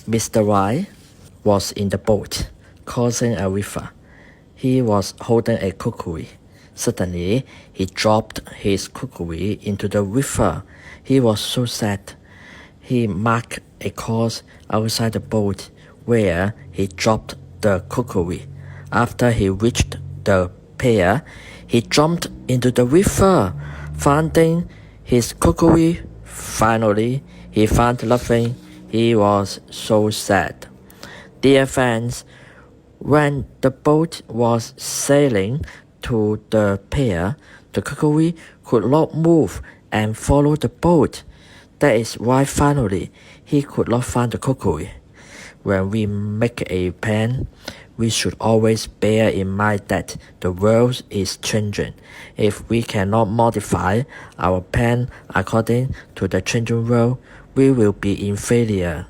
Mr. Y was in the boat, crossing a river. He was holding a kukui. Suddenly, he dropped his kukui into the river. He was so sad. He marked a course outside the boat where he dropped the kukui. After he reached the pier, he jumped into the river, finding his kukui. Finally, he found nothing. He was so sad. Dear friends, when the boat was sailing to the pier, the kukui could not move and follow the boat. That is why finally he could not find the kukui. When we make a plan, we should always bear in mind that the world is changing. If we cannot modify our plan according to the changing world, we will be in failure.